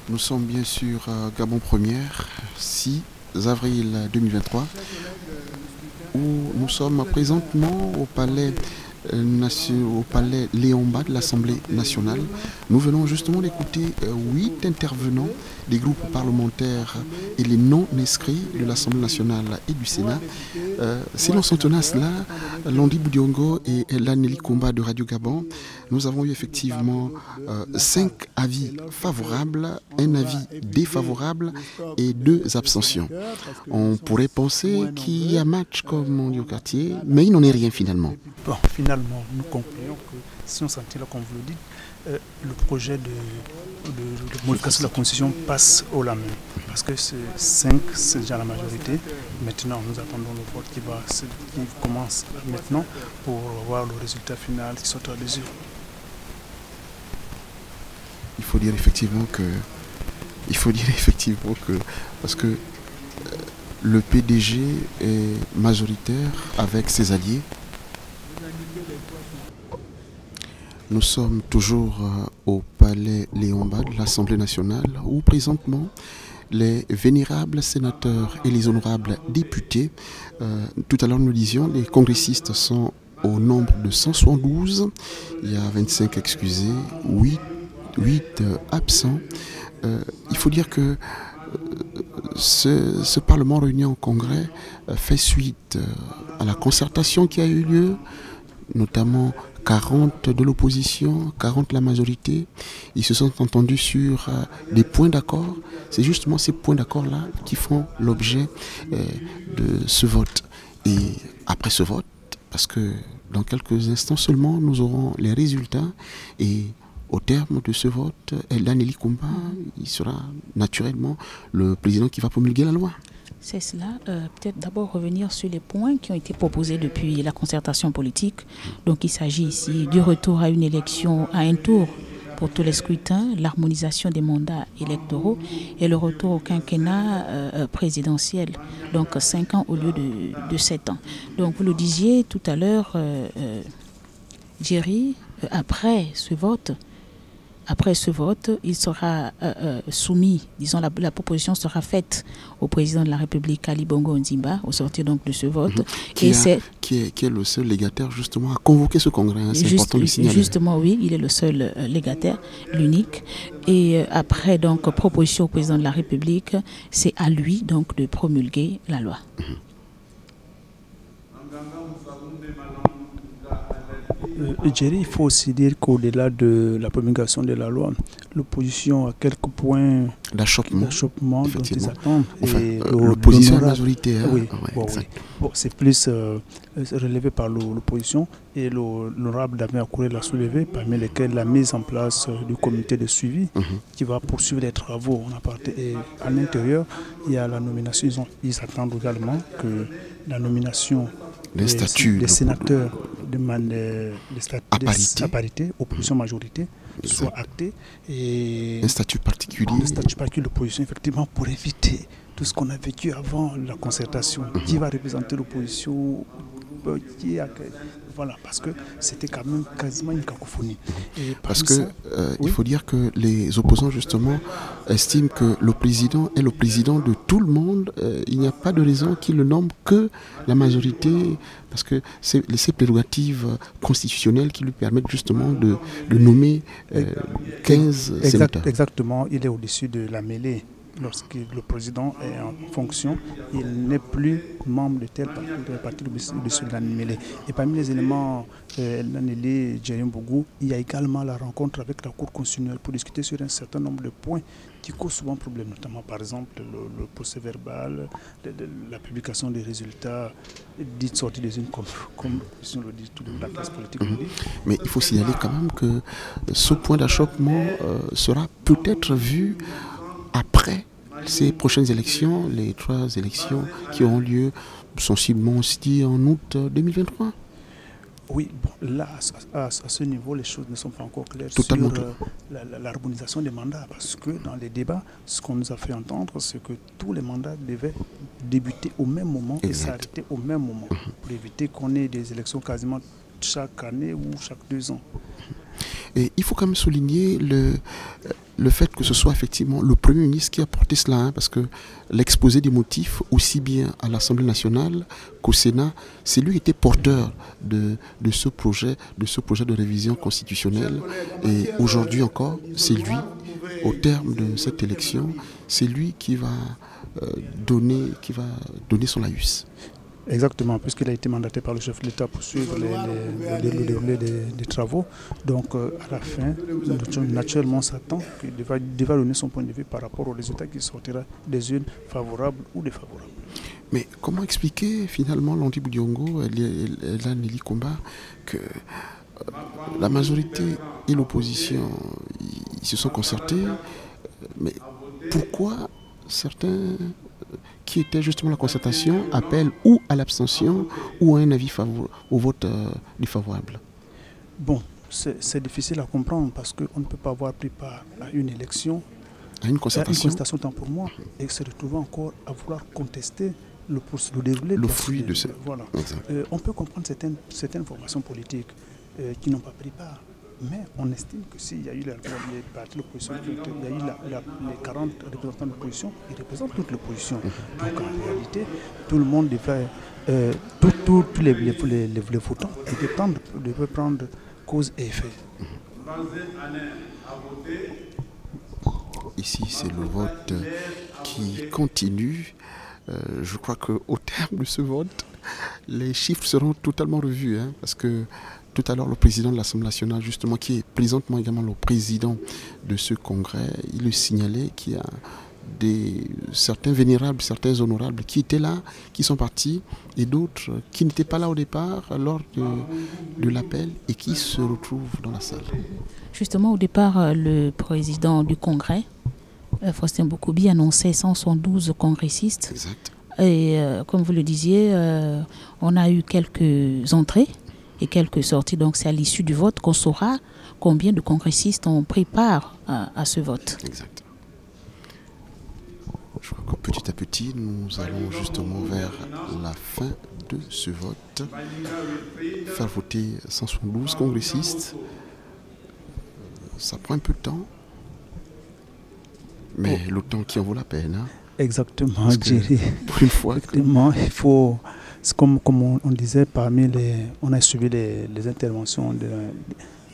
Nous sommes bien sûr à Gabon Première, 6 avril 2023, où nous sommes présentement au palais Léon-Bas de l'Assemblée nationale. Nous venons justement d'écouter 8 intervenants des groupes parlementaires et les non-inscrits de l'Assemblée nationale et du Sénat. Silence en tenace là, Landi Boudiongo et Laneli Komba de Radio Gabon. Nous avons eu effectivement 5 avis favorables, un avis défavorable et 2 abstentions. On pourrait penser qu'il y a match comme on dit au quartier, mais il n'en est rien finalement. Bon, finalement, nous concluons que si on sentit là, comme vous le dites, le projet de modification de la Constitution passe au lendemain. Parce que c'est 5, c'est déjà la majorité. Maintenant, nous attendons le vote qui commence maintenant pour voir le résultat final qui sortira des urnes. Il faut dire effectivement que, parce que le PDG est majoritaire avec ses alliés. Nous sommes toujours au palais Léon-Bas de l'Assemblée nationale où présentement les vénérables sénateurs et les honorables députés, tout à l'heure nous disions, les congressistes sont au nombre de 172, il y a 25 excusés, 8 absents. Il faut dire que ce Parlement réuni en congrès fait suite à la concertation qui a eu lieu, notamment 40 de l'opposition, 40 de la majorité. Ils se sont entendus sur des points d'accord. C'est justement ces points d'accord-là qui font l'objet de ce vote. Et après ce vote, parce que dans quelques instants seulement, nous aurons les résultats et au terme de ce vote, Laneli Komba, il sera naturellement le président qui va promulguer la loi. C'est cela. Peut-être d'abord revenir sur les points qui ont été proposés depuis la concertation politique. Donc il s'agit ici du retour à une élection à un tour pour tous les scrutins, l'harmonisation des mandats électoraux et le retour au quinquennat présidentiel. Donc 5 ans au lieu de 7 ans. Donc vous le disiez tout à l'heure, Jerry, après ce vote, il sera soumis, disons la proposition sera faite au président de la République, Ali Bongo Ondimba, au sortir donc de ce vote. Qui est le seul légataire justement à convoquer ce congrès, hein, c'est important de le signaler. Justement, oui, il est le seul légataire, l'unique. Et après donc proposition au président de la République, c'est à lui donc de promulguer la loi. Jerry, il faut aussi dire qu'au-delà de la promulgation de la loi, l'opposition a quelques points d'achoppement dont ils attendent. Enfin, l'opposition est majorité. Hein? Oui, bon, c'est plus relevé par l'opposition et l'honorable Damien Akouré l'a soulevé, parmi lesquels la mise en place du comité de suivi qui va poursuivre les travaux. Et à l'intérieur, il y a la nomination. Ils attendent également que la nomination des sénateurs à parité, opposition majorité, soit acté. Et un statut particulier. Un statut particulier d'opposition, effectivement, pour éviter tout ce qu'on a vécu avant la concertation. Qui va représenter l'opposition, voilà, parce que c'était quand même quasiment une cacophonie. Parce que il faut dire que les opposants justement estiment que le président est le président de tout le monde. Il n'y a pas de raison qu'il ne nomme que la majorité, parce que c'est ces prérogatives constitutionnelles qui lui permettent justement de nommer 15 sénateurs. Exactement, il est au-dessus de la mêlée. Lorsque le président est en fonction, il n'est plus membre de tel parti au-dessus de la mêlée. Et parmi les éléments, Laneli Djerembougou, il y a également la rencontre avec la Cour constitutionnelle pour discuter sur un certain nombre de points qui causent souvent problème, notamment par exemple le procès verbal, la publication des résultats dites sortis des unes comme le dit toute la classe politique. Mais il faut signaler quand même que ce point d'achoppement sera peut-être vu après ces prochaines élections, les 3 élections qui auront lieu sensiblement aussi en août 2023. Oui, bon, là, à ce niveau, les choses ne sont pas encore claires sur l'harmonisation des mandats. Parce que dans les débats, ce qu'on nous a fait entendre, c'est que tous les mandats devaient débuter au même moment et s'arrêter au même moment, pour éviter qu'on ait des élections quasiment chaque année ou chaque 2 ans. Et il faut quand même souligner le fait que ce soit effectivement le Premier ministre qui a porté cela, hein, parce que l'exposé des motifs, aussi bien à l'Assemblée nationale qu'au Sénat, c'est lui qui était porteur de ce projet de révision constitutionnelle. Et aujourd'hui encore, c'est lui, au terme de cette élection, c'est lui qui va donner son laïus. Exactement, puisqu'il a été mandaté par le chef de l'État pour suivre le déroulé des travaux. Donc à la fin, naturellement, on s'attend qu'il devra donner son point de vue par rapport au résultat qui sortira des urnes favorables ou défavorables. Mais comment expliquer finalement Landry Budiongo et Nelly Komba que la majorité et l'opposition ils se sont concertés, mais pourquoi certains qui étaient justement la concertation appellent ou à l'abstention ou à un avis au vote défavorable? Bon, c'est difficile à comprendre parce qu'on ne peut pas avoir pris part à une élection, à une concertation tant pour moi, et se retrouver encore à vouloir contester le déroulé. Le fruit de ce... Voilà. On peut comprendre certaines formations politiques qui n'ont pas pris part. Mais on estime que s'il y a eu les partis de l'opposition, il y a eu les 40 représentants de l'opposition, ils représentent toute l'opposition. Donc en réalité, tout le monde devrait, tous les votants devaient prendre cause et effet. Ici, c'est le vote qui continue. Je crois qu'au terme de ce vote, les chiffres seront totalement revus, hein, parce que tout à l'heure, le président de l'Assemblée nationale, justement, qui est présentement également le président de ce congrès, il le signalait qu'il y a certains vénérables, certains honorables qui étaient là, qui sont partis, et d'autres qui n'étaient pas là au départ lors de l'appel et qui se retrouvent dans la salle. Justement, au départ, le président du congrès, Faustin Bokobi, annonçait 172 congressistes. Exact. Et comme vous le disiez, on a eu quelques entrées et quelques sorties. Donc c'est à l'issue du vote qu'on saura combien de congressistes ont pris part à ce vote. Exact. Je crois que petit à petit, nous allons justement vers la fin de ce vote. Faire voter 172 congressistes, ça prend un peu de temps, mais le temps qui en vaut la peine. Hein. Exactement, Jerry. Pour une fois. Effectivement, il faut... Comme on disait, on a suivi les interventions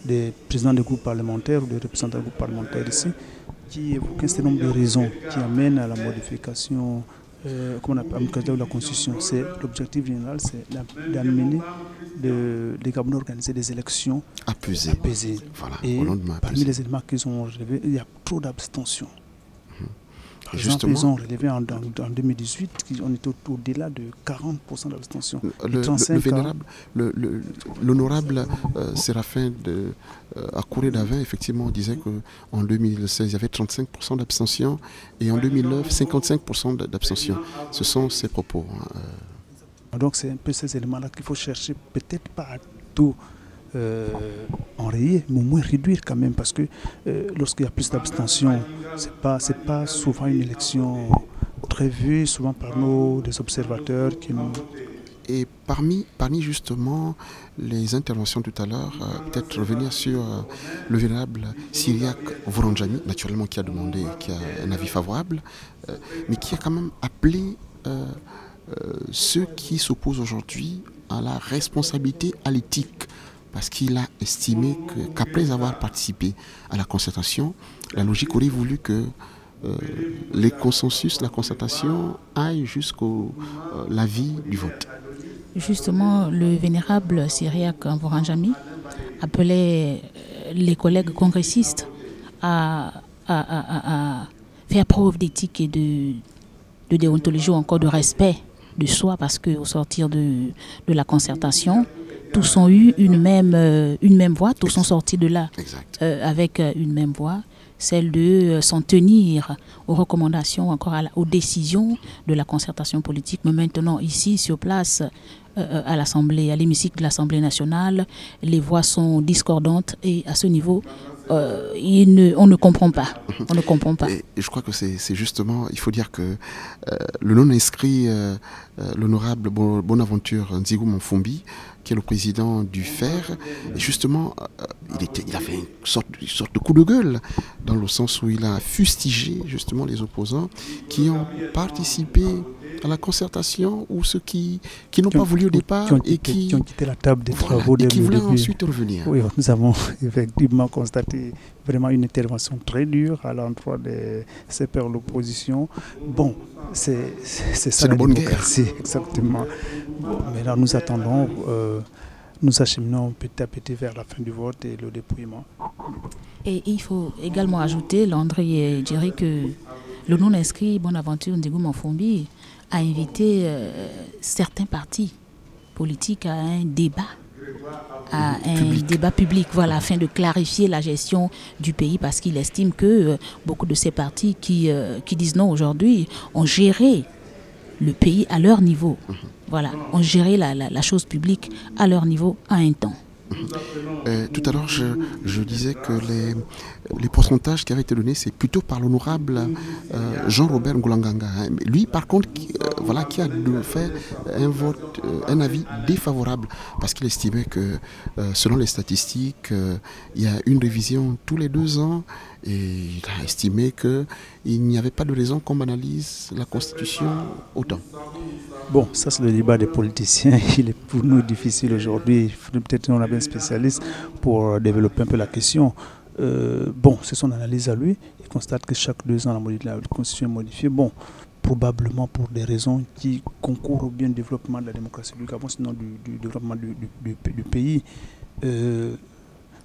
des présidents des groupes parlementaires ou des représentants des groupes parlementaires ici, qui évoquent un certain nombre de raisons qui amènent à la modification de la Constitution. L'objectif général, c'est d'amener les Gabonais à organiser des élections apaisées. Voilà, et parmi les éléments qu'ils ont relevés, il y a trop d'abstention. Par exemple, ils ont relevé en 2018 qu'on était au-delà de 40% d'abstention. L'honorable Séraphin à Kouré d'Avin, effectivement, disait qu'en 2016, il y avait 35% d'abstention et en 2009, 55% d'abstention. Ce sont ses propos. Donc c'est un peu ces éléments-là qu'il faut chercher, peut-être pas à tout enrayer, mais au moins réduire quand même, parce que lorsqu'il y a plus d'abstention, c'est pas souvent une élection très vue, souvent par des observateurs qui nous... Et parmi justement les interventions tout à l'heure, peut-être revenir sur le vénérable Cyriaque Voronjami, naturellement qui a demandé, qui a un avis favorable, mais qui a quand même appelé ceux qui s'opposent aujourd'hui à la responsabilité, à l'éthique, parce qu'il a estimé qu'après avoir participé à la concertation, la logique aurait voulu que les consensus, la concertation aille jusqu'à l'avis du vote. Justement, le vénérable Cyriaque Voronjami appelait les collègues congressistes à faire preuve d'éthique et de déontologie ou encore de respect de soi, parce qu'au sortir de la concertation, tous ont eu une même voix, tous sont sortis de là avec une même voix, celle de s'en tenir aux recommandations, encore aux décisions de la concertation politique. Mais maintenant, ici, sur place, à l'Assemblée, à l'hémicycle de l'Assemblée nationale, les voix sont discordantes et à ce niveau, on ne comprend pas. On ne comprend pas. Et je crois que c'est justement, il faut dire que le non-inscrit, l'honorable Bonaventure Nzigou Monfombi, qui est le président du FER, et justement, il a fait une sorte de coup de gueule, dans le sens où il a fustigé justement les opposants qui ont participé à la concertation, ou ceux qui n'ont pas voulu au départ et qui ont quitté la table des travaux et qui voulaient ensuite revenir. Oui, nous avons effectivement constaté vraiment une intervention très dure à l'endroit de ces pairs de l'opposition. Bon, c'est ça la bonne démocratie, exactement. Bon, mais là, nous attendons, nous acheminons petit à petit vers la fin du vote et le dépouillement. Et il faut également ajouter, Landry dirait que le non-inscrit Bonaventure Nzigou Monfombi a invité certains partis politiques à un débat, débat public, voilà, afin de clarifier la gestion du pays, parce qu'il estime que beaucoup de ces partis qui disent non aujourd'hui ont géré le pays à leur niveau, voilà, ont géré la chose publique à leur niveau à un temps. Tout à l'heure, je disais que les pourcentages qui avaient été donnés, c'est plutôt par l'honorable Jean-Robert Ngoulanganga. Lui, par contre, qui a fait un avis défavorable, parce qu'il estimait que, selon les statistiques, il y a une révision tous les 2 ans, et il a estimé qu'il n'y avait pas de raison qu'on banalise la Constitution autant. Bon, ça c'est le débat des politiciens. Il est pour nous difficile aujourd'hui. Peut-être on a un spécialiste pour développer un peu la question. Bon, c'est son analyse à lui. Il constate que chaque 2 ans, la Constitution est modifiée. Bon, probablement pour des raisons qui concourent au bien développement de la démocratie du Gabon, sinon du développement du pays.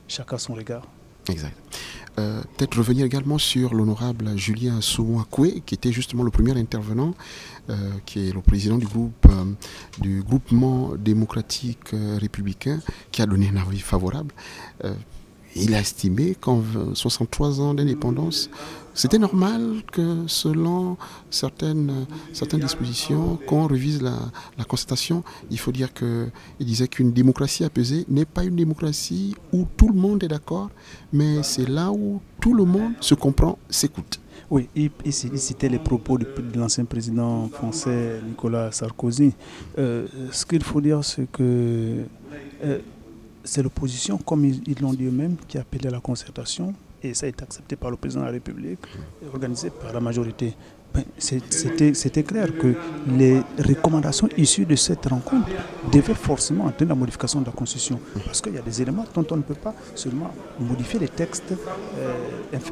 Chacun son regard. Exact. Peut-être revenir également sur l'honorable Julien Soumoakoué, qui était justement le premier intervenant, qui est le président du groupement démocratique républicain, qui a donné un avis favorable. Il a estimé qu'en 63 ans d'indépendance, c'était normal que, selon certaines dispositions, qu'on révise la concertation. Il faut dire qu'il disait qu'une démocratie apaisée n'est pas une démocratie où tout le monde est d'accord, mais c'est là où tout le monde se comprend, s'écoute. Oui, il citait les propos de l'ancien président français Nicolas Sarkozy. Ce qu'il faut dire, c'est que c'est l'opposition, comme ils l'ont dit eux-mêmes, qui a appelé à la concertation, et ça a été accepté par le président de la République, et organisé par la majorité. C'était clair que les recommandations issues de cette rencontre devaient forcément entraîner la modification de la Constitution. Parce qu'il y a des éléments dont on ne peut pas seulement modifier les textes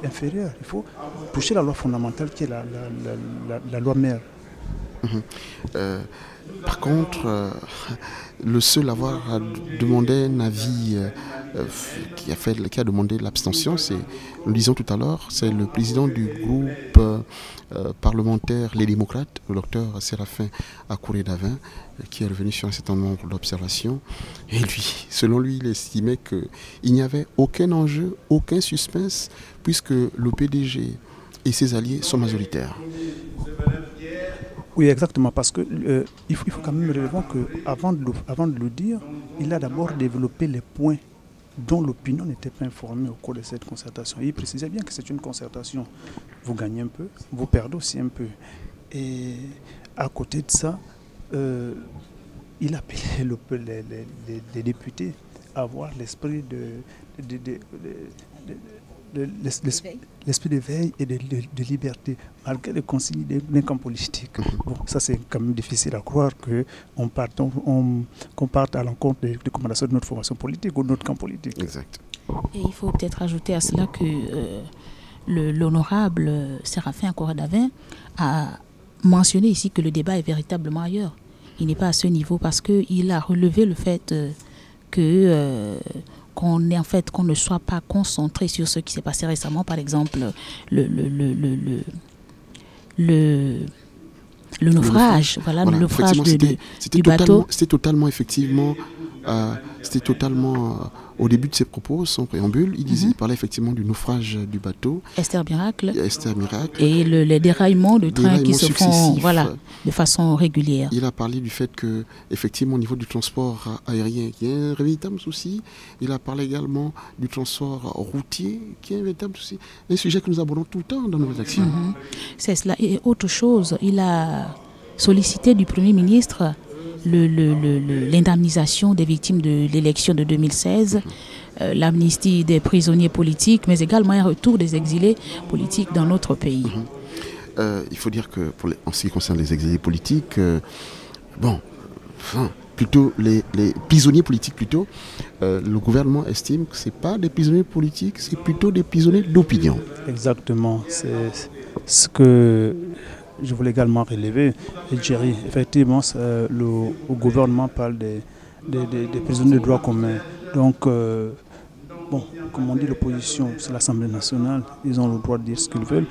inférieurs. Il faut toucher la loi fondamentale qui est la loi mère. Par contre, le seul à avoir demandé un avis qui a demandé l'abstention, c'est, nous le disions tout à l'heure, c'est le président du groupe parlementaire Les Démocrates, le docteur Séraphin Akouré-Davin, qui est revenu sur un certain nombre d'observations. Et lui, selon lui, il estimait qu'il n'y avait aucun enjeu, aucun suspense, puisque le PDG et ses alliés sont majoritaires. Oui, exactement, parce que il faut quand même relever qu'avant de le dire, il a d'abord développé les points dont l'opinion n'était pas informée au cours de cette concertation. Et il précisait bien que c'est une concertation. Vous gagnez un peu, vous perdez aussi un peu. Et à côté de ça, il appelait les députés à avoir l'esprit l'esprit de veille et de liberté, malgré les consignes d'un camp politique. Bon, ça c'est quand même difficile à croire qu'on parte à l'encontre des recommandations de notre formation politique ou de notre camp politique. Exact. Et il faut peut-être ajouter à cela que l'honorable Séraphin Akouré-Davin a mentionné ici que le débat est véritablement ailleurs. Il n'est pas à ce niveau, parce qu'il a relevé le fait qu'on ne soit pas concentré sur ce qui s'est passé récemment, par exemple le naufrage, le naufrage du bateau. C'était totalement effectivement c'était totalement... au début de ses propos, son préambule, il parlait effectivement du naufrage du bateau. Esther Miracle. Esther Miracle. Et les déraillements de trains qui se font de façon régulière. Il a parlé du fait que, effectivement, au niveau du transport aérien, il y a un véritable souci. Il a parlé également du transport routier, qui est un véritable souci. Un sujet que nous abordons tout le temps dans nos rédactions. C'est cela. Et autre chose, il a sollicité du Premier ministre l'indemnisation des victimes de l'élection de 2016, l'amnistie des prisonniers politiques, mais également un retour des exilés politiques dans notre pays. Il faut dire que, en ce qui concerne les exilés politiques, plutôt les prisonniers politiques, le gouvernement estime que ce n'est pas des prisonniers politiques, c'est plutôt des prisonniers d'opinion. Exactement, c'est ce que je voulais également relever. Et Jerry, effectivement, le gouvernement parle des prisonniers de droit commun. Donc, comme on dit, l'opposition, c'est l'Assemblée nationale, ils ont le droit de dire ce qu'ils veulent.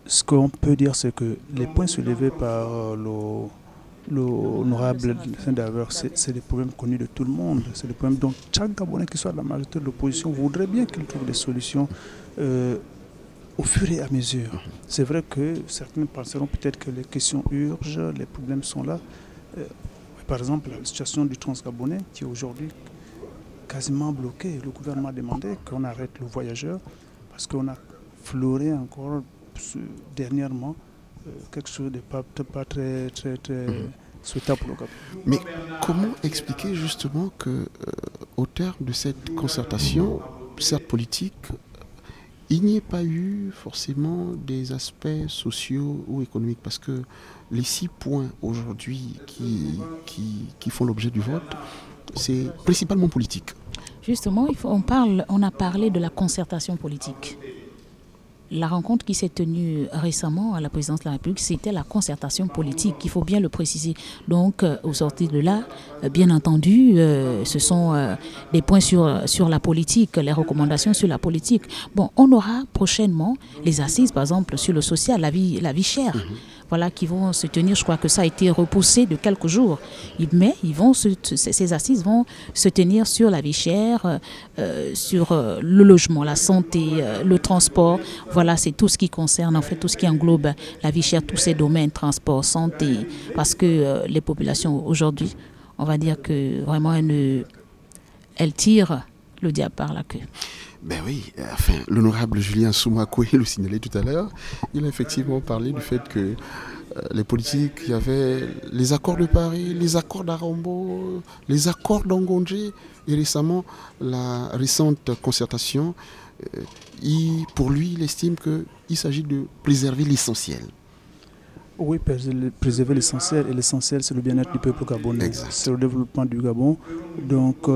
Ce qu'on peut dire, c'est que les points soulevés par l'honorable Saint-Daveur, c'est des problèmes connus de tout le monde. C'est des problèmes dont chaque Gabonais, qui soit de la majorité de l'opposition, voudrait bien qu'il trouve des solutions au fur et à mesure. C'est vrai que certains penseront peut-être que les questions urgent, les problèmes sont là. Par exemple, la situation du Transgabonais qui est aujourd'hui quasiment bloquée. Le gouvernement a demandé qu'on arrête le voyageur parce qu'on a fleuré encore dernièrement quelque chose de pas très souhaitable pour le Gabon. Mais comment expliquer justement qu'au terme de cette concertation, certes politique, il n'y ait pas eu forcément des aspects sociaux ou économiques, parce que les 6 points aujourd'hui qui font l'objet du vote, c'est principalement politique. Justement, on a parlé de la concertation politique. La rencontre qui s'est tenue récemment à la présidence de la République, c'était la concertation politique, il faut bien le préciser. Donc, au sortir de là, bien entendu, ce sont des points sur la politique, les recommandations sur la politique. Bon, on aura prochainement les assises, par exemple, sur le social, la vie chère. Voilà, qui vont se tenir, je crois que ça a été repoussé de quelques jours. Mais ces assises vont se tenir sur la vie chère, sur le logement, la santé, le transport. Voilà, c'est tout ce qui concerne, en fait, tout ce qui englobe la vie chère, tous ces domaines, transport, santé. Parce que les populations aujourd'hui, on va dire que vraiment, elles tirent le diable par la queue. Ben oui, enfin, l'honorable Julien Soumakoué le signalait tout à l'heure. Il a effectivement parlé du fait que les politiques, il y avait les accords de Paris, les accords d'Arambo, les accords d'Angondjé et récemment la récente concertation. Pour lui, il estime qu'il s'agit de préserver l'essentiel. Oui, préserver l'essentiel, et l'essentiel c'est le bien-être du peuple gabonais, c'est le développement du Gabon. Donc,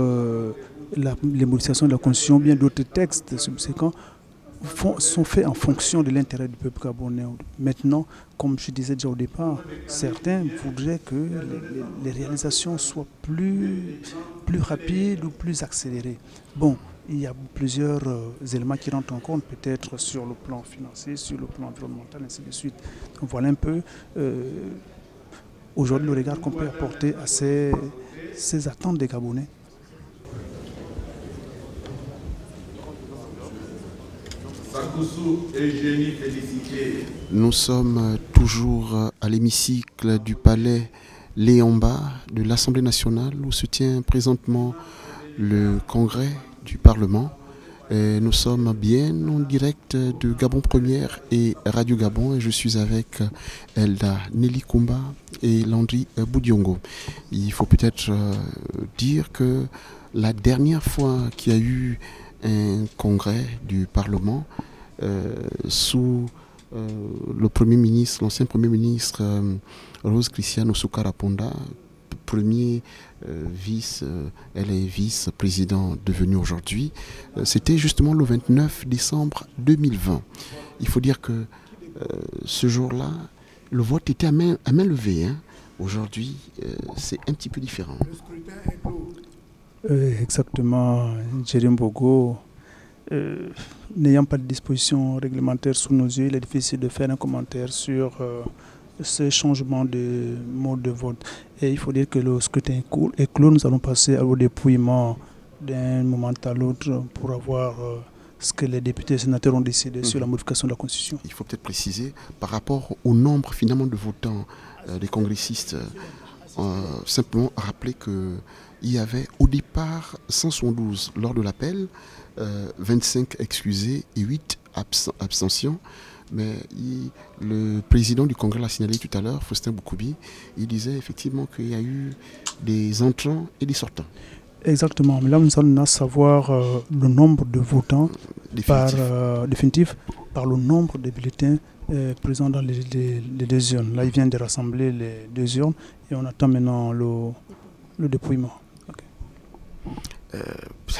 les modifications de la Constitution, bien d'autres textes subséquents sont faits en fonction de l'intérêt du peuple gabonais. Maintenant, comme je disais déjà au départ, certains voudraient que les réalisations soient plus rapides ou plus accélérées. Bon, il y a plusieurs éléments qui rentrent en compte, peut-être sur le plan financier, sur le plan environnemental, ainsi de suite. Donc voilà un peu aujourd'hui le regard qu'on peut apporter à ces attentes des Gabonais. Nous sommes toujours à l'hémicycle du palais Léamba de l'Assemblée nationale où se tient présentement le congrès du Parlement. Et nous sommes bien en direct de Gabon Première et Radio Gabon et je suis avec Elda Nelly Kumba et Landry Boudiongo. Il faut peut-être dire que la dernière fois qu'il y a eu un congrès du Parlement sous le Premier ministre, l'ancien Premier ministre Rose Christiane Oussoukara Ponda, premier elle est vice-président devenu aujourd'hui. C'était justement le 29 décembre 2020. Il faut dire que ce jour-là, le vote était à main levée. Hein. Aujourd'hui, c'est un petit peu différent. Le scrutin est clos. Exactement, Jérémy Bogo. N'ayant pas de dispositions réglementaires sous nos yeux, il est difficile de faire un commentaire sur ce changement de mode de vote. Et il faut dire que le scrutin est clos. Nous allons passer au dépouillement d'un moment à l'autre pour avoir ce que les députés et sénateurs ont décidé sur la modification de la Constitution. Il faut peut-être préciser, par rapport au nombre finalement de votants des congressistes, simplement rappeler qu'il y avait au départ 172 lors de l'appel, 25 excusés et 8 abstentions. Mais le président du Congrès l'a signalé tout à l'heure, Faustin Boukoubi, il disait effectivement qu'il y a eu des entrants et des sortants. Exactement, mais là nous allons savoir le nombre de votants définitif par le nombre de bulletins présents dans les deux urnes. Là il vient de rassembler les deux urnes et on attend maintenant le dépouillement. Okay.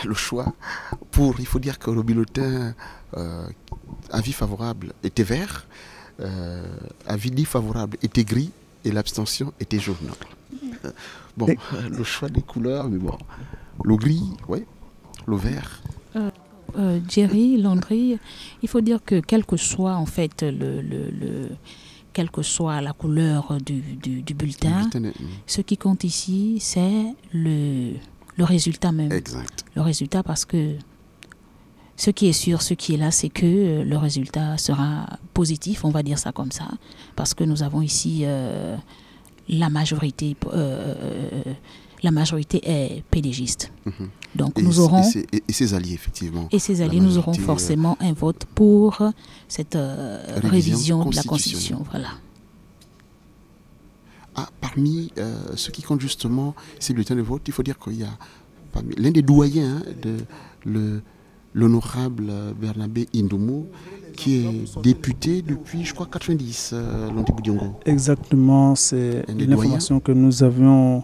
Le choix il faut dire que le bulletin avis favorable était vert, avis défavorable était gris et l'abstention était jaune. Le choix des couleurs, mais bon, le gris, oui, le vert. Jerry, Landry, il faut dire que quel que soit en fait quelle que soit la couleur du bulletin, ce qui compte ici, c'est le résultat même. Exact. Le résultat, parce que ce qui est sûr, ce qui est là, c'est que le résultat sera positif, on va dire ça comme ça, parce que nous avons ici la majorité est pédégiste. Donc nous aurons et ses alliés effectivement. Et ses alliés, nous aurons forcément un vote pour cette révision de la Constitution. Voilà. Parmi ceux qui comptent justement ces bulletins de vote, il faut dire qu'il y a l'un des doyens de l'honorable Bernabé Indoumou, qui est député depuis, je crois, 90, l'Antibou-Diongo. Exactement, c'est l'information que nous avions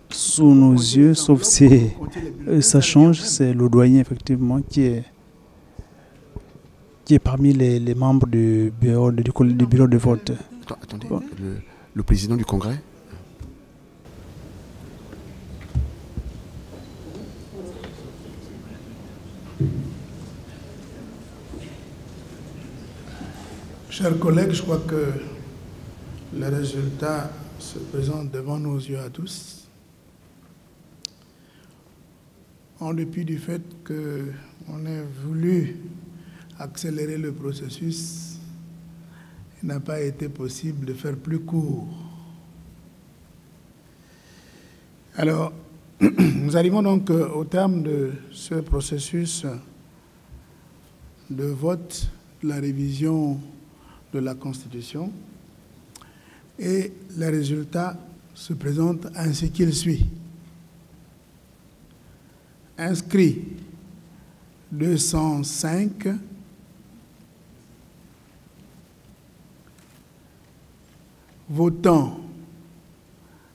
sous nos yeux, sauf si ça change, c'est le doyen, effectivement, qui est parmi les membres du bureau de vote. Attendez, le président du Congrès. Chers collègues, je crois que le résultat se présente devant nos yeux à tous. En dépit du fait qu'on ait voulu accélérer le processus, il n'a pas été possible de faire plus court. Alors, nous arrivons donc au terme de ce processus de vote de la révision de la Constitution, et les résultats se présentent ainsi qu'il suit. Inscrits 205, votants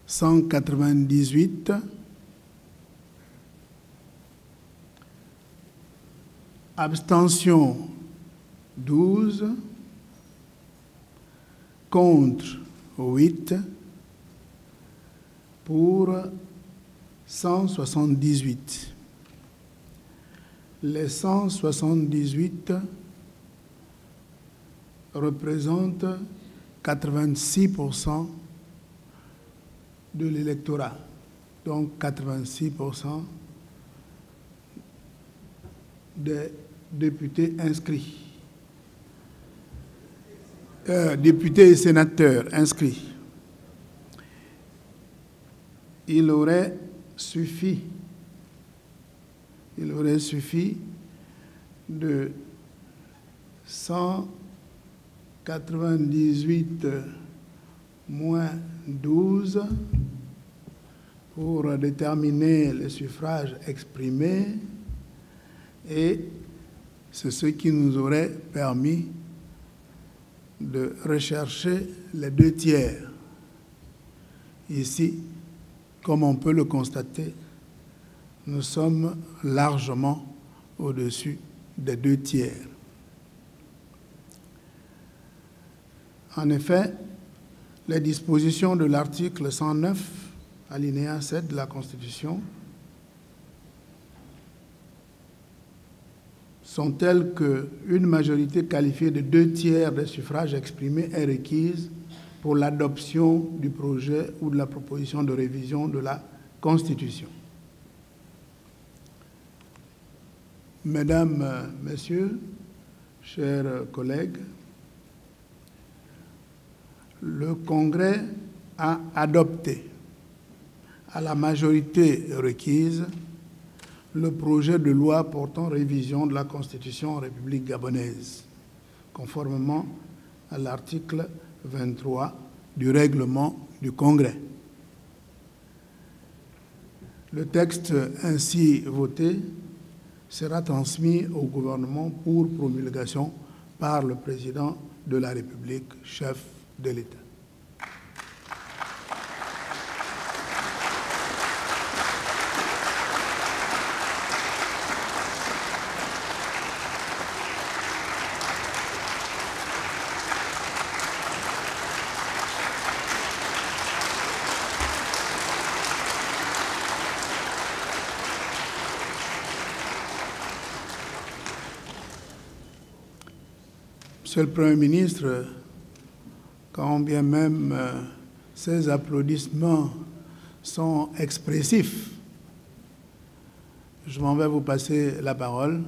198, abstention 12, contre 8, pour 178. Les 178 représentent 86% de l'électorat, donc 86% des députés inscrits. Députés et sénateurs inscrits. Il aurait suffi de 198 moins 12 pour déterminer les suffrages exprimés, et c'est ce qui nous aurait permis de rechercher les 2 tiers. Ici, comme on peut le constater, nous sommes largement au-dessus des 2 tiers. En effet, les dispositions de l'article 109, alinéa 7 de la Constitution, sont telles qu'une majorité qualifiée de 2 tiers des suffrages exprimés est requise pour l'adoption du projet ou de la proposition de révision de la Constitution. Mesdames, Messieurs, chers collègues, le Congrès a adopté à la majorité requise le projet de loi portant révision de la Constitution en République gabonaise, conformément à l'article 23 du règlement du Congrès. Le texte ainsi voté sera transmis au gouvernement pour promulgation par le président de la République, chef de l'État. Monsieur le Premier ministre, quand bien même ces applaudissements sont expressifs, je m'en vais vous passer la parole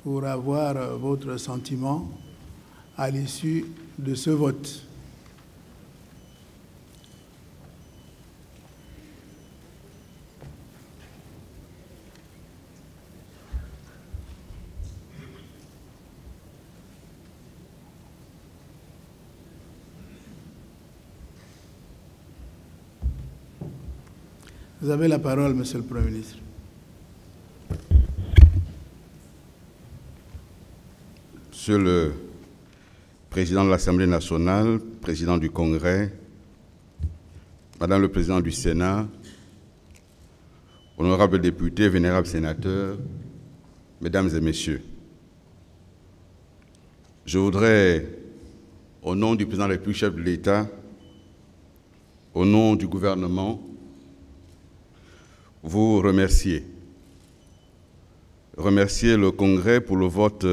pour avoir votre sentiment à l'issue de ce vote. Vous avez la parole, Monsieur le Premier ministre. Monsieur le Président de l'Assemblée nationale, Président du Congrès, Madame le Président du Sénat, honorables députés, vénérables sénateurs, Mesdames et Messieurs, je voudrais, au nom du Président de la République, chef de l'État, au nom du gouvernement, vous remercier le Congrès pour le vote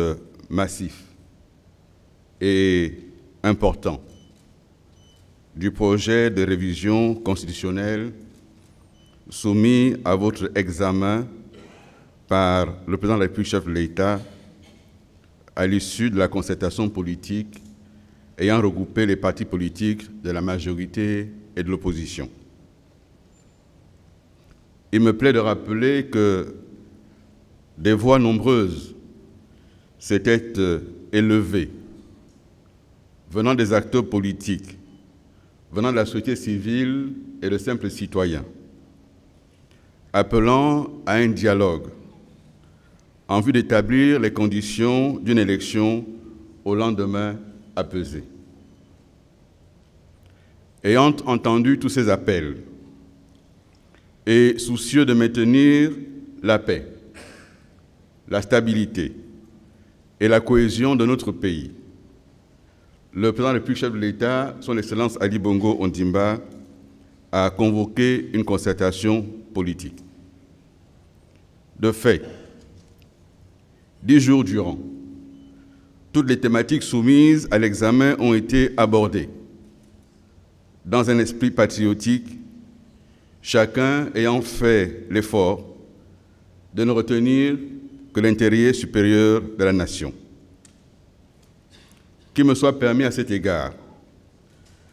massif et important du projet de révision constitutionnelle soumis à votre examen par le Président de la République, chef de l'État, à l'issue de la concertation politique ayant regroupé les partis politiques de la majorité et de l'opposition. Il me plaît de rappeler que des voix nombreuses s'étaient élevées, venant des acteurs politiques, venant de la société civile et de simples citoyens, appelant à un dialogue en vue d'établir les conditions d'une élection au lendemain apaisé. Ayant entendu tous ces appels, et soucieux de maintenir la paix, la stabilité et la cohésion de notre pays, le Président de la République, chef de l'État, son Excellence Ali Bongo Ondimba, a convoqué une concertation politique. De fait, 10 jours durant, toutes les thématiques soumises à l'examen ont été abordées dans un esprit patriotique, chacun ayant fait l'effort de ne retenir que l'intérêt supérieur de la nation. Qu'il me soit permis à cet égard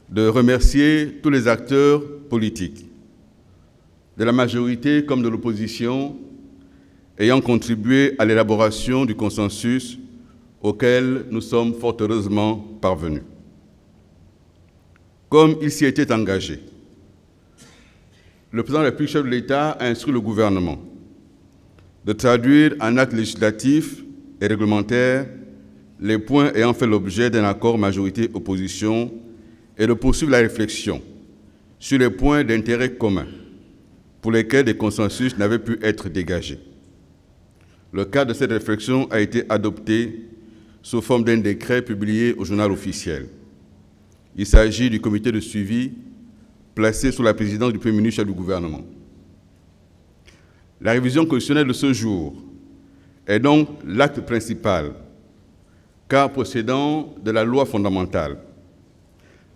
de remercier tous les acteurs politiques, de la majorité comme de l'opposition, ayant contribué à l'élaboration du consensus auquel nous sommes fort heureusement parvenus. Comme il s'y était engagé, le Président de la République, chef de l'État, a instruit le gouvernement de traduire en actes législatifs et réglementaires les points ayant fait l'objet d'un accord majorité-opposition et de poursuivre la réflexion sur les points d'intérêt commun pour lesquels des consensus n'avaient pu être dégagés. Le cadre de cette réflexion a été adopté sous forme d'un décret publié au journal officiel. Il s'agit du comité de suivi placé sous la présidence du Premier ministre et du gouvernement. La révision constitutionnelle de ce jour est donc l'acte principal, car procédant de la loi fondamentale,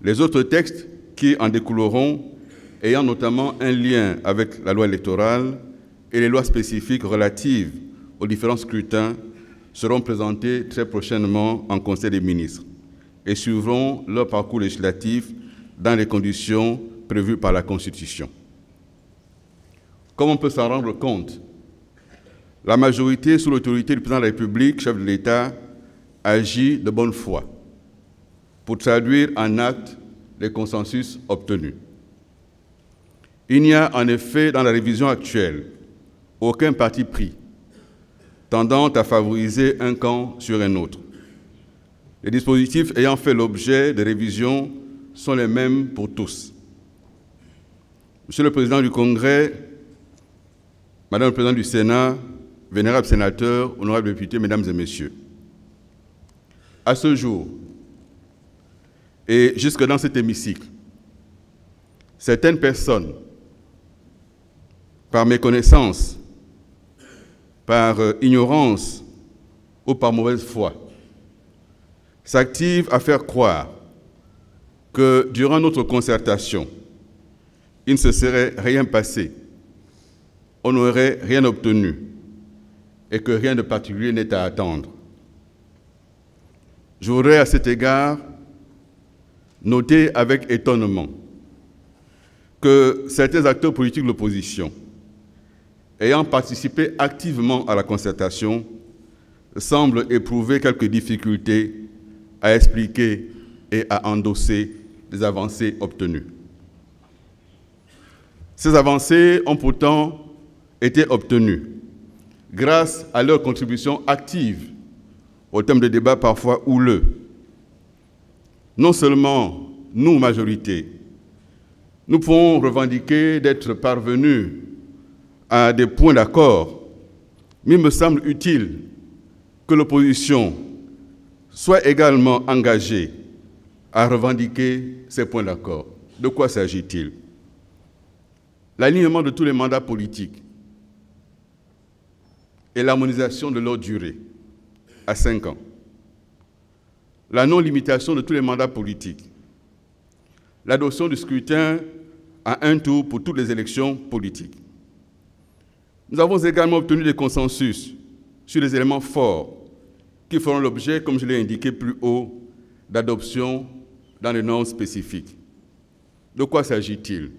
Les autres textes qui en découleront, ayant notamment un lien avec la loi électorale et les lois spécifiques relatives aux différents scrutins, seront présentés très prochainement en Conseil des ministres et suivront leur parcours législatif dans les conditions prévues par la Constitution. Comme on peut s'en rendre compte, la majorité, sous l'autorité du président de la République, chef de l'État, agit de bonne foi pour traduire en actes les consensus obtenus. Il n'y a en effet dans la révision actuelle aucun parti pris tendant à favoriser un camp sur un autre. Les dispositifs ayant fait l'objet de révision sont les mêmes pour tous. Monsieur le Président du Congrès, Madame le Président du Sénat, vénérables sénateurs, honorables députés, Mesdames et Messieurs, à ce jour, et jusque dans cet hémicycle, certaines personnes, par méconnaissance, par ignorance ou par mauvaise foi, s'activent à faire croire que durant notre concertation, il ne se serait rien passé, on n'aurait rien obtenu et que rien de particulier n'est à attendre. Je voudrais à cet égard noter avec étonnement que certains acteurs politiques de l'opposition, ayant participé activement à la concertation, semblent éprouver quelques difficultés à expliquer et à endosser les avancées obtenues. Ces avancées ont pourtant été obtenues grâce à leur contribution active au thème de débat parfois houleux. Non seulement nous, majorité, nous pouvons revendiquer d'être parvenus à des points d'accord, mais il me semble utile que l'opposition soit également engagée à revendiquer ces points d'accord. De quoi s'agit-il? L'alignement de tous les mandats politiques et l'harmonisation de leur durée à 5 ans. La non-limitation de tous les mandats politiques. L'adoption du scrutin à un tour pour toutes les élections politiques. Nous avons également obtenu des consensus sur les éléments forts qui feront l'objet, comme je l'ai indiqué plus haut, d'adoption dans les normes spécifiques. De quoi s'agit-il?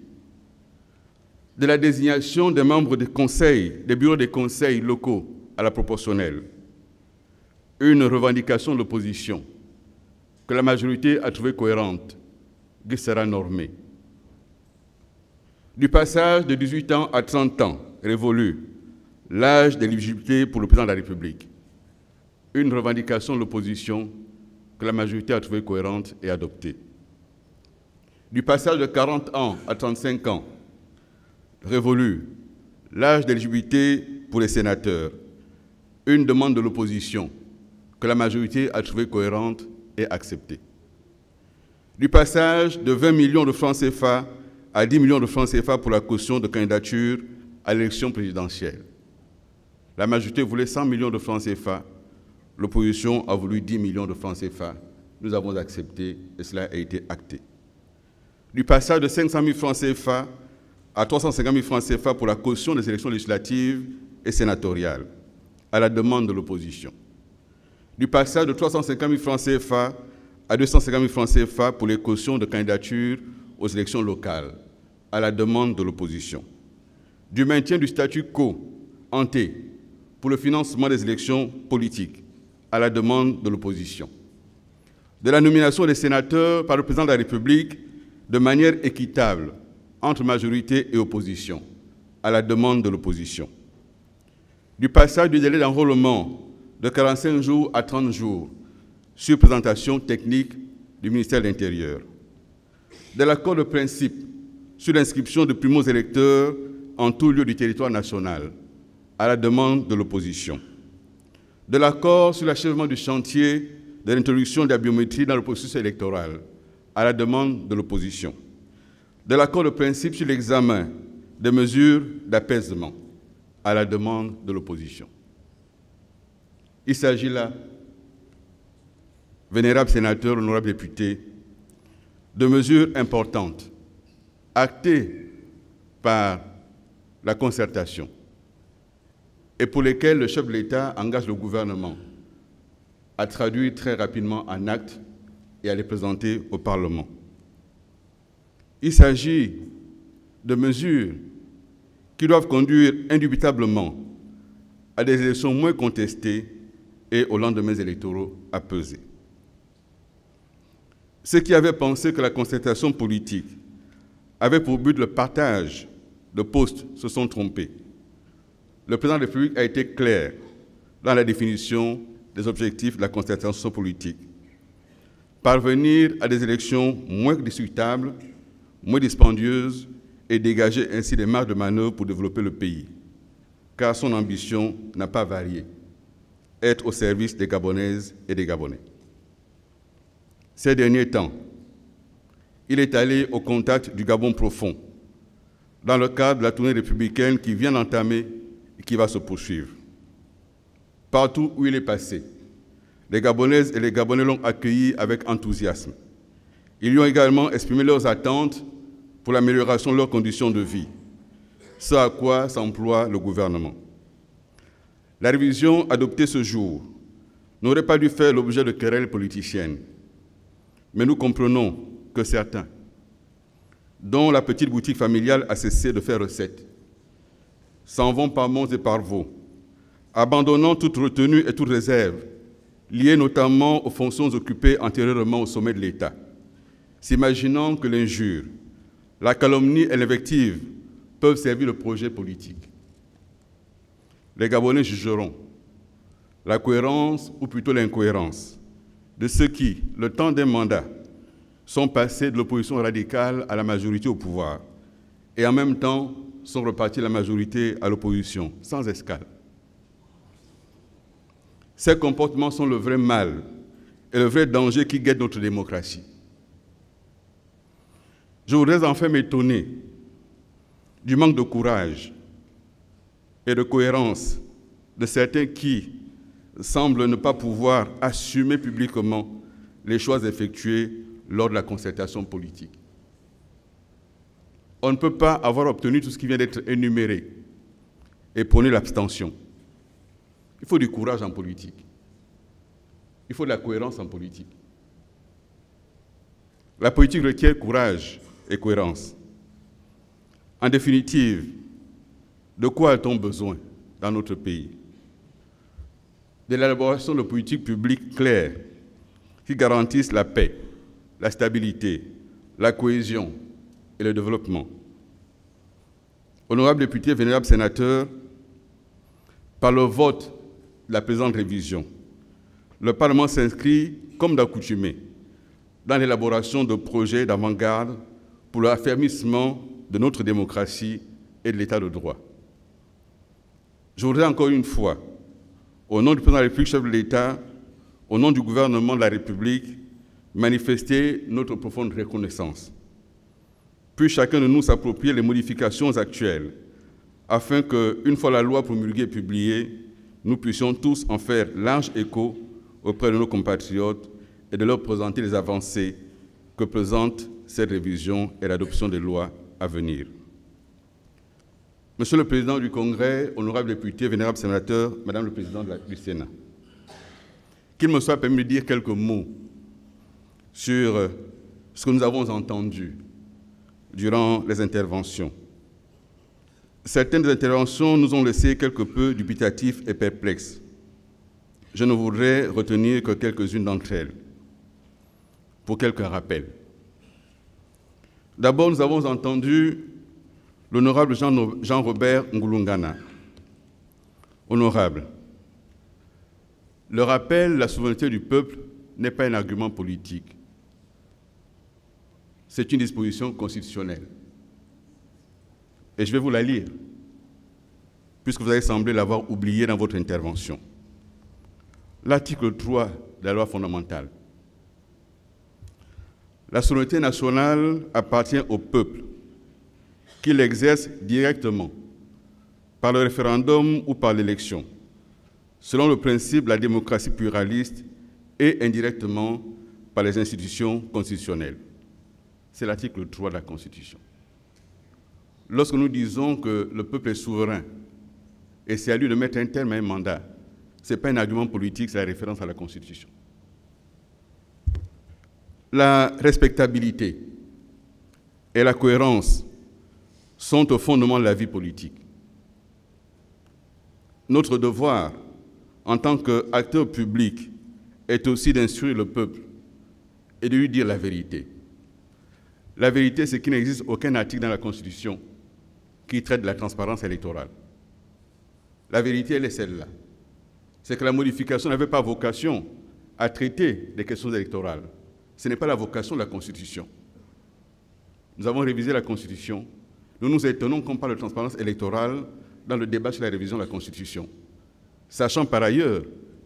De la désignation des membres des conseils, des bureaux des conseils locaux à la proportionnelle. Une revendication de l'opposition que la majorité a trouvée cohérente, qui sera normée. Du passage de 18 ans à 30 ans, révolu, l'âge d'éligibilité pour le président de la République. Une revendication de l'opposition que la majorité a trouvée cohérente et adoptée. Du passage de 40 ans à 35 ans, révolu, l'âge d'éligibilité pour les sénateurs. Une demande de l'opposition que la majorité a trouvée cohérente et acceptée. Du passage de 20 millions de francs CFA à 10 millions de francs CFA pour la caution de candidature à l'élection présidentielle. La majorité voulait 100 millions de francs CFA, l'opposition a voulu 10 millions de francs CFA. Nous avons accepté et cela a été acté. Du passage de 500 000 francs CFA à 350 000 francs CFA pour la caution des élections législatives et sénatoriales, à la demande de l'opposition. Du passage de 350 000 francs CFA à 250 000 francs CFA pour les cautions de candidature aux élections locales, à la demande de l'opposition. Du maintien du statu quo ante pour le financement des élections politiques, à la demande de l'opposition. De la nomination des sénateurs par le président de la République de manière équitable entre majorité et opposition, à la demande de l'opposition. Du passage du délai d'enrôlement de 45 jours à 30 jours, sur présentation technique du ministère de l'Intérieur. De l'accord de principe sur l'inscription de primo-électeurs en tout lieu du territoire national, à la demande de l'opposition. De l'accord sur l'achèvement du chantier de l'introduction de la biométrie dans le processus électoral, à la demande de l'opposition. De l'accord de principe sur l'examen des mesures d'apaisement, à la demande de l'opposition. Il s'agit là, vénérables sénateurs, honorables députés, de mesures importantes, actées par la concertation, et pour lesquelles le chef de l'État engage le gouvernement à traduire très rapidement en actes et à les présenter au Parlement. Il s'agit de mesures qui doivent conduire indubitablement à des élections moins contestées et aux lendemains électoraux apaisés. Ceux qui avaient pensé que la concertation politique avait pour but le partage de postes se sont trompés. Le président de la République a été clair dans la définition des objectifs de la concertation politique. Parvenir à des élections moins discutables, moins dispendieuses et dégager ainsi des marges de manœuvre pour développer le pays, car son ambition n'a pas varié, être au service des Gabonaises et des Gabonais. Ces derniers temps, il est allé au contact du Gabon profond, dans le cadre de la tournée républicaine qui vient d'entamer et qui va se poursuivre. Partout où il est passé, les Gabonaises et les Gabonais l'ont accueilli avec enthousiasme. Ils lui ont également exprimé leurs attentes pour l'amélioration de leurs conditions de vie, ce à quoi s'emploie le gouvernement. La révision adoptée ce jour n'aurait pas dû faire l'objet de querelles politiciennes, mais nous comprenons que certains, dont la petite boutique familiale a cessé de faire recette, s'en vont par monts et par veaux, abandonnant toute retenue et toute réserve, liée notamment aux fonctions occupées antérieurement au sommet de l'État, s'imaginant que l'injure, la calomnie et l'invective peuvent servir le projet politique. Les Gabonais jugeront la cohérence, ou plutôt l'incohérence, de ceux qui, le temps d'un mandat, sont passés de l'opposition radicale à la majorité au pouvoir et en même temps sont repartis de la majorité à l'opposition, sans escale. Ces comportements sont le vrai mal et le vrai danger qui guette notre démocratie. Je voudrais enfin m'étonner du manque de courage et de cohérence de certains qui semblent ne pas pouvoir assumer publiquement les choix effectués lors de la concertation politique. On ne peut pas avoir obtenu tout ce qui vient d'être énuméré et prôner l'abstention. Il faut du courage en politique. Il faut de la cohérence en politique. La politique requiert courage et cohérence. En définitive, de quoi a-t-on besoin dans notre pays? De l'élaboration de politiques publiques claires qui garantissent la paix, la stabilité, la cohésion et le développement. Honorables députés, vénérables sénateurs, par le vote de la présente révision, le Parlement s'inscrit, comme d'accoutumé, dans l'élaboration de projets d'avant-garde pour l'affermissement de notre démocratie et de l'État de droit. Je voudrais encore une fois, au nom du président de la République, chef de l'État, au nom du gouvernement de la République, manifester notre profonde reconnaissance. Puis chacun de nous s'approprie les modifications actuelles, afin que, une fois la loi promulguée et publiée, nous puissions tous en faire large écho auprès de nos compatriotes et de leur présenter les avancées que présente cette révision et l'adoption des lois à venir. Monsieur le Président du Congrès, honorables députés, vénérables sénateurs, Madame le Président du Sénat, qu'il me soit permis de dire quelques mots sur ce que nous avons entendu durant les interventions. Certaines interventions nous ont laissé quelque peu dubitatifs et perplexes. Je ne voudrais retenir que quelques-unes d'entre elles, pour quelques rappels. D'abord, nous avons entendu l'honorable Jean-Robert Ngulungana. Honorable, le rappel de la souveraineté du peuple n'est pas un argument politique. C'est une disposition constitutionnelle. Et je vais vous la lire, puisque vous avez semblé l'avoir oublié dans votre intervention. L'article 3 de la loi fondamentale. La souveraineté nationale appartient au peuple, qui l'exerce directement, par le référendum ou par l'élection, selon le principe de la démocratie pluraliste et indirectement par les institutions constitutionnelles. c'est l'article 3 de la Constitution. Lorsque nous disons que le peuple est souverain et c'est à lui de mettre un terme à un mandat, ce n'est pas un argument politique, c'est la référence à la Constitution. La respectabilité et la cohérence sont au fondement de la vie politique. Notre devoir, en tant qu'acteur public, est aussi d'instruire le peuple et de lui dire la vérité. La vérité, c'est qu'il n'existe aucun article dans la Constitution qui traite de la transparence électorale. La vérité, elle est celle-là. C'est que la modification n'avait pas vocation à traiter des questions électorales. Ce n'est pas la vocation de la Constitution. Nous avons révisé la Constitution. Nous nous étonnons qu'on parle de transparence électorale dans le débat sur la révision de la Constitution, sachant par ailleurs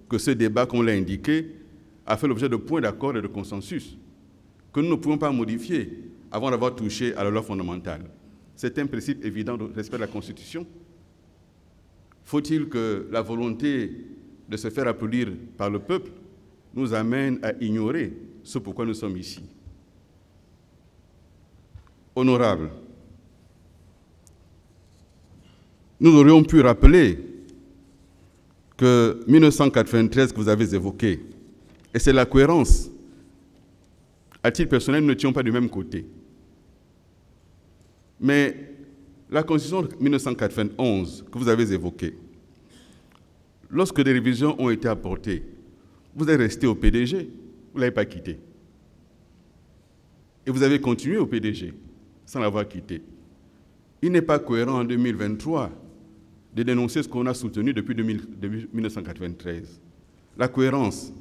que ce débat, comme on l'a indiqué, a fait l'objet de points d'accord et de consensus que nous ne pouvons pas modifier avant d'avoir touché à la loi fondamentale. C'est un principe évident de respect de la Constitution. Faut-il que la volonté de se faire applaudir par le peuple nous amène à ignorer ce pourquoi nous sommes ici? Honorables, nous aurions pu rappeler que 1993 que vous avez évoqué, et c'est la cohérence. À titre personnel, nous n'étions pas du même côté. Mais la Constitution de 1991 que vous avez évoquée, lorsque des révisions ont été apportées, vous êtes resté au PDG, vous ne l'avez pas quitté. Et vous avez continué au PDG sans l'avoir quitté. Il n'est pas cohérent en 2023 de dénoncer ce qu'on a soutenu depuis 1993. La cohérence.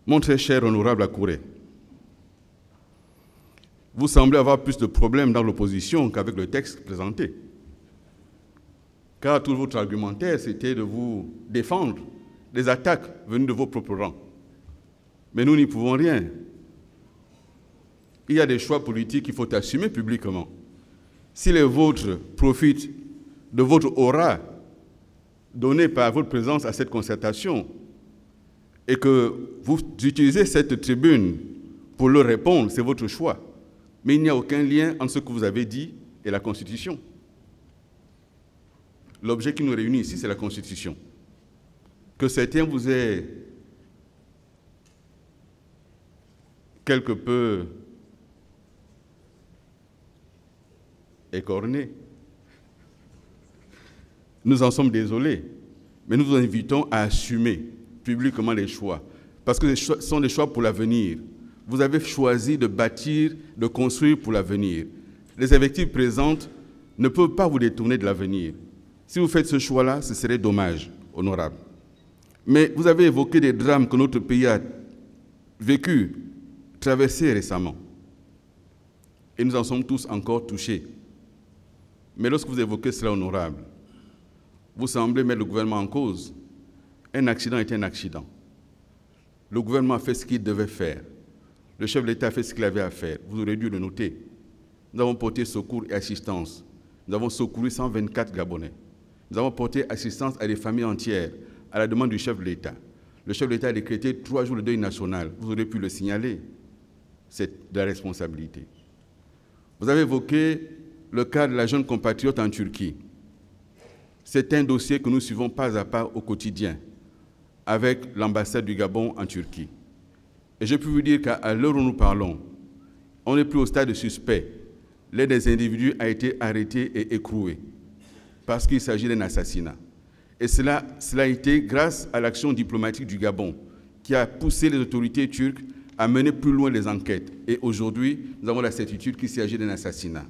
Mon très cher honorable Akouré, vous semblez avoir plus de problèmes dans l'opposition qu'avec le texte présenté. Car tout votre argumentaire, c'était de vous défendre des attaques venues de vos propres rangs. Mais nous n'y pouvons rien. Il y a des choix politiques qu'il faut assumer publiquement. Si les vôtres profitent de votre aura donnée par votre présence à cette concertation et que vous utilisez cette tribune pour leur répondre, c'est votre choix. Mais il n'y a aucun lien entre ce que vous avez dit et la Constitution. L'objet qui nous réunit ici, c'est la Constitution. Que certains vous aient quelque peu écorné, nous en sommes désolés, mais nous vous invitons à assumer publiquement les choix, parce que ce sont des choix pour l'avenir. Vous avez choisi de bâtir, de construire pour l'avenir. Les effectifs présents ne peuvent pas vous détourner de l'avenir. Si vous faites ce choix-là, ce serait dommage, honorable. Mais vous avez évoqué des drames que notre pays a vécu, traversés récemment. Et nous en sommes tous encore touchés. Mais lorsque vous évoquez cela, honorable, vous semblez mettre le gouvernement en cause. Un accident est un accident. Le gouvernement a fait ce qu'il devait faire. Le chef de l'État a fait ce qu'il avait à faire. Vous aurez dû le noter. Nous avons porté secours et assistance. Nous avons secouru 124 Gabonais. Nous avons porté assistance à des familles entières, à la demande du chef de l'État. Le chef de l'État a décrété 3 jours de deuil national. Vous aurez pu le signaler. C'est de la responsabilité. Vous avez évoqué le cas de la jeune compatriote en Turquie. C'est un dossier que nous suivons pas à pas au quotidien avec l'ambassade du Gabon en Turquie. Et je peux vous dire qu'à l'heure où nous parlons, on n'est plus au stade de suspect. L'un des individus a été arrêté et écroué parce qu'il s'agit d'un assassinat. Et cela a été grâce à l'action diplomatique du Gabon qui a poussé les autorités turques à mener plus loin les enquêtes. Et aujourd'hui, nous avons la certitude qu'il s'agit d'un assassinat.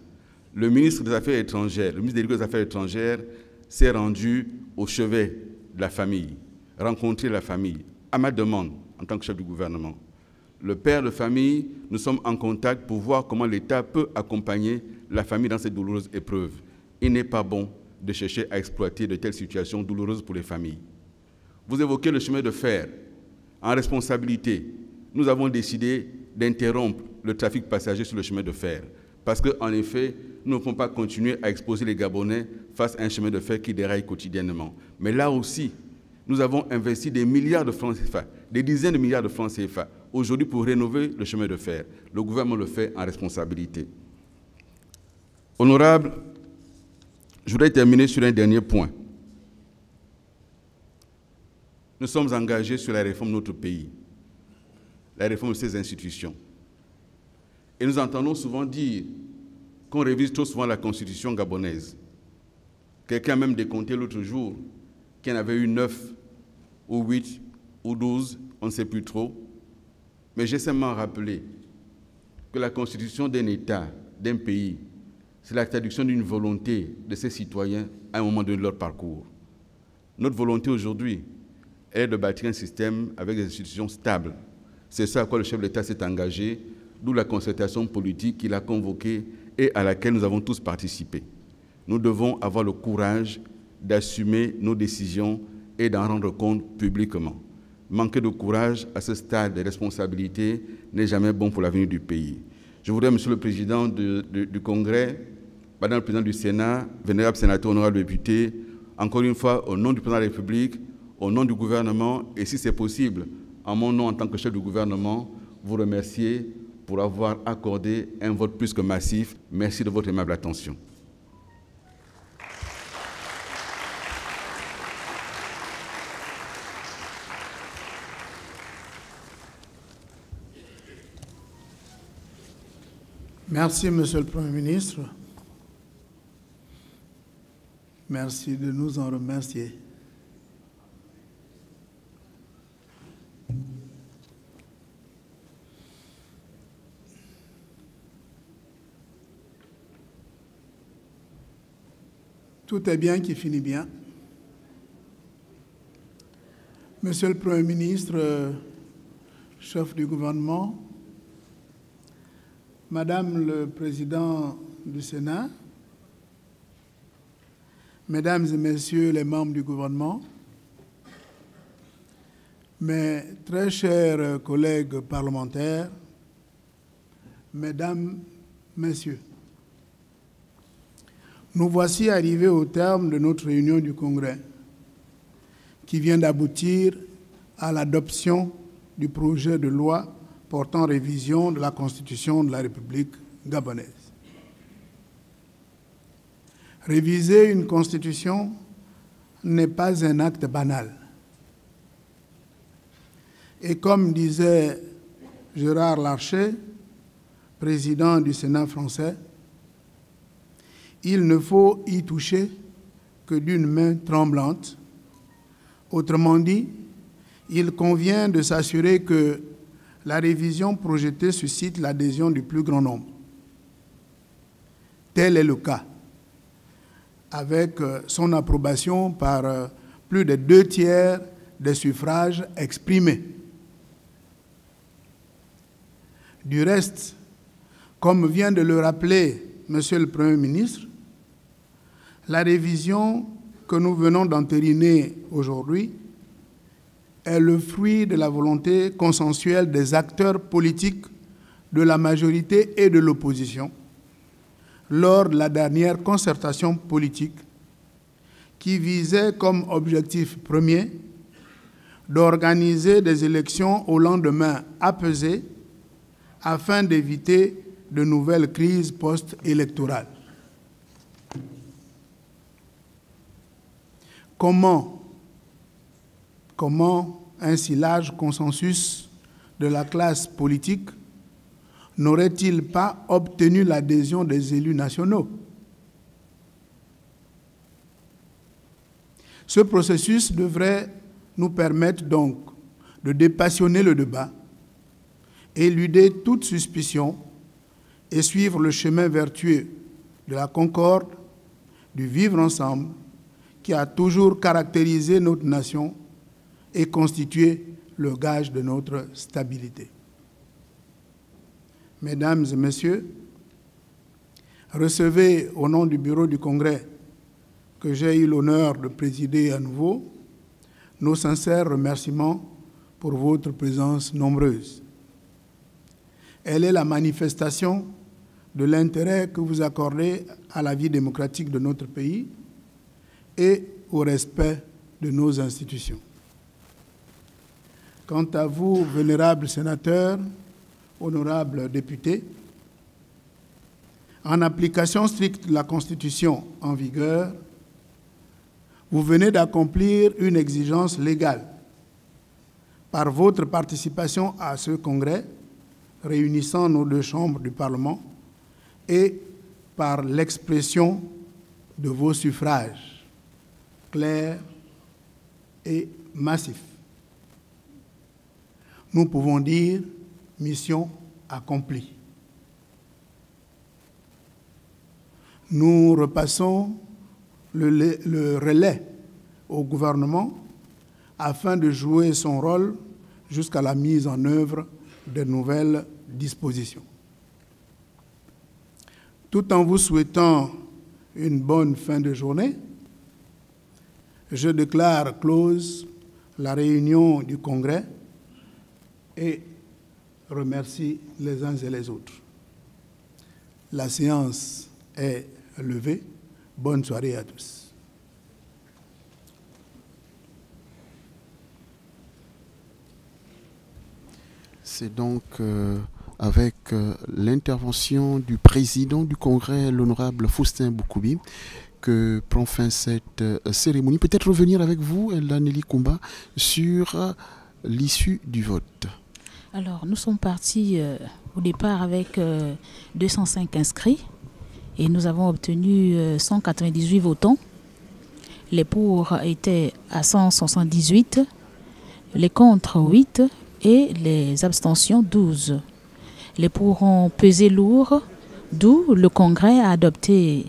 Le ministre des Affaires étrangères, le ministre des Affaires étrangères s'est rendu au chevet de la famille, rencontrer la famille, à ma demande en tant que chef du gouvernement. Le père de famille, nous sommes en contact pour voir comment l'État peut accompagner la famille dans cette douloureuse épreuve. Il n'est pas bon de chercher à exploiter de telles situations douloureuses pour les familles. Vous évoquez le chemin de fer. En responsabilité, nous avons décidé d'interrompre le trafic passager sur le chemin de fer. Parce qu'en effet, nous ne pouvons pas continuer à exposer les Gabonais face à un chemin de fer qui déraille quotidiennement. Mais là aussi, nous avons investi des milliards de francs CFA, des dizaines de milliards de francs CFA, aujourd'hui pour rénover le chemin de fer. Le gouvernement le fait en responsabilité. Honorables, je voudrais terminer sur un dernier point. Nous sommes engagés sur la réforme de notre pays, la réforme de ses institutions. Et nous entendons souvent dire qu'on révise trop souvent la constitution gabonaise. Quelqu'un a même décompté l'autre jour qu'il y en avait eu 9 ou 8 ou 12, on ne sait plus trop. Mais j'ai seulement rappelé que la constitution d'un État, d'un pays, c'est la traduction d'une volonté de ses citoyens à un moment de leur parcours. Notre volonté aujourd'hui est de bâtir un système avec des institutions stables. C'est ça à quoi le chef de l'État s'est engagé, d'où la concertation politique qu'il a convoquée et à laquelle nous avons tous participé. Nous devons avoir le courage d'assumer nos décisions et d'en rendre compte publiquement. Manquer de courage à ce stade de responsabilité n'est jamais bon pour l'avenir du pays. Je voudrais, Monsieur le Président du Congrès, Madame le Président du Sénat, vénérable sénateur, honorable député, encore une fois, au nom du Président de la République, au nom du gouvernement, et si c'est possible, en mon nom en tant que chef du gouvernement, vous remercier pour avoir accordé un vote plus que massif. Merci de votre aimable attention. Merci, Monsieur le Premier ministre. Merci de nous en remercier. Tout est bien qui finit bien. Monsieur le Premier ministre, chef du gouvernement, Madame le Président du Sénat, Mesdames et Messieurs les membres du gouvernement, mes très chers collègues parlementaires, Mesdames, Messieurs, nous voici arrivés au terme de notre réunion du Congrès, qui vient d'aboutir à l'adoption du projet de loi portant révision de la Constitution de la République gabonaise. Réviser une Constitution n'est pas un acte banal. Et comme disait Gérard Larcher, président du Sénat français, il ne faut y toucher que d'une main tremblante. Autrement dit, il convient de s'assurer que la révision projetée suscite l'adhésion du plus grand nombre. Tel est le cas, avec son approbation par plus de 2/3 des suffrages exprimés. Du reste, comme vient de le rappeler Monsieur le Premier ministre, la révision que nous venons d'entériner aujourd'hui est le fruit de la volonté consensuelle des acteurs politiques de la majorité et de l'opposition lors de la dernière concertation politique qui visait comme objectif premier d'organiser des élections au lendemain apaisé afin d'éviter de nouvelles crises post-électorales. Comment un si large consensus de la classe politique n'aurait-il pas obtenu l'adhésion des élus nationaux? Ce processus devrait nous permettre donc de dépassionner le débat, éluder toute suspicion et suivre le chemin vertueux de la concorde, du vivre ensemble, qui a toujours caractérisé notre nation et constitué le gage de notre stabilité. Mesdames et Messieurs, recevez au nom du Bureau du Congrès que j'ai eu l'honneur de présider à nouveau nos sincères remerciements pour votre présence nombreuse. Elle est la manifestation de l'intérêt que vous accordez à la vie démocratique de notre pays et au respect de nos institutions. Quant à vous, vénérables sénateurs, honorables députés, en application stricte de la Constitution en vigueur, vous venez d'accomplir une exigence légale par votre participation à ce congrès réunissant nos deux chambres du Parlement et par l'expression de vos suffrages clairs et massifs. Nous pouvons dire mission accomplie. Nous repassons le relais au gouvernement afin de jouer son rôle jusqu'à la mise en œuvre de nouvelles dispositions. Tout en vous souhaitant une bonne fin de journée, je déclare close la réunion du Congrès et remercie les uns et les autres. La séance est levée. Bonne soirée à tous. C'est donc avec l'intervention du président du Congrès, l'honorable Faustin Boukoubi, que prend fin cette cérémonie. Peut-être revenir avec vous, Nelly Koumba, sur l'issue du vote. Alors, nous sommes partis au départ avec 205 inscrits et nous avons obtenu 198 votants. Les pour étaient à 178, les contre 8 et les abstentions 12. Les pour ont pesé lourd, d'où le Congrès a adopté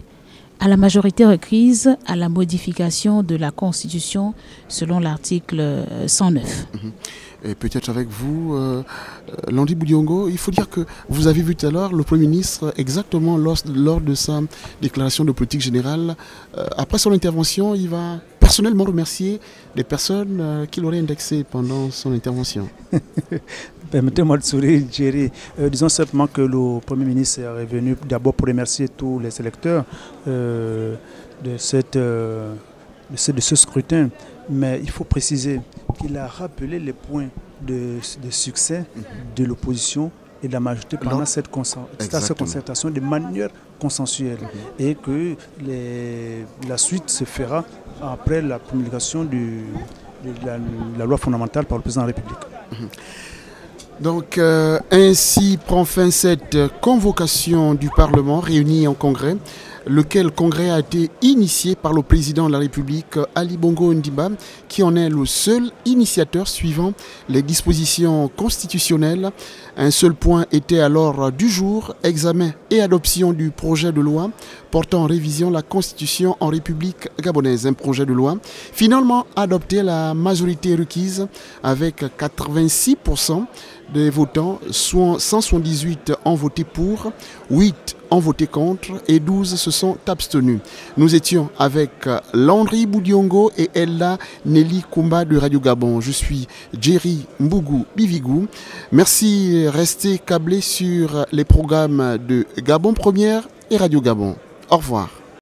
à la majorité requise à la modification de la Constitution selon l'article 109. Et peut-être avec vous, Landry Boudiongo, il faut dire que vous avez vu tout à l'heure le Premier ministre exactement lors de sa déclaration de politique générale. Après son intervention, il va personnellement remercier les personnes qu'il aurait indexées pendant son intervention. Permettez-moi de sourire, Jerry. Disons simplement que le Premier ministre est revenu d'abord pour remercier tous les électeurs de ce scrutin. Mais il faut préciser qu'il a rappelé les points de succès de l'opposition et de la majorité pendant cette concertation de manière consensuelle. Et que la suite se fera après la promulgation de la loi fondamentale par le président de la République. Donc, ainsi prend fin cette convocation du Parlement réuni en congrès, lequel congrès a été initié par le président de la République, Ali Bongo Ondimba, qui en est le seul initiateur suivant les dispositions constitutionnelles. Un seul point était alors du jour, examen et adoption du projet de loi portant en révision la Constitution en République gabonaise. Un projet de loi finalement adopté à la majorité requise avec 86% des votants, soit 178 ont voté pour, 8 ont voté contre et 12 se sont abstenus. Nous étions avec Landry Boudiongo et Ella Nelly Koumba de Radio Gabon. Je suis Jerry Mbougou Bivigou. Merci, restez câblés sur les programmes de Gabon Première et Radio Gabon. Au revoir.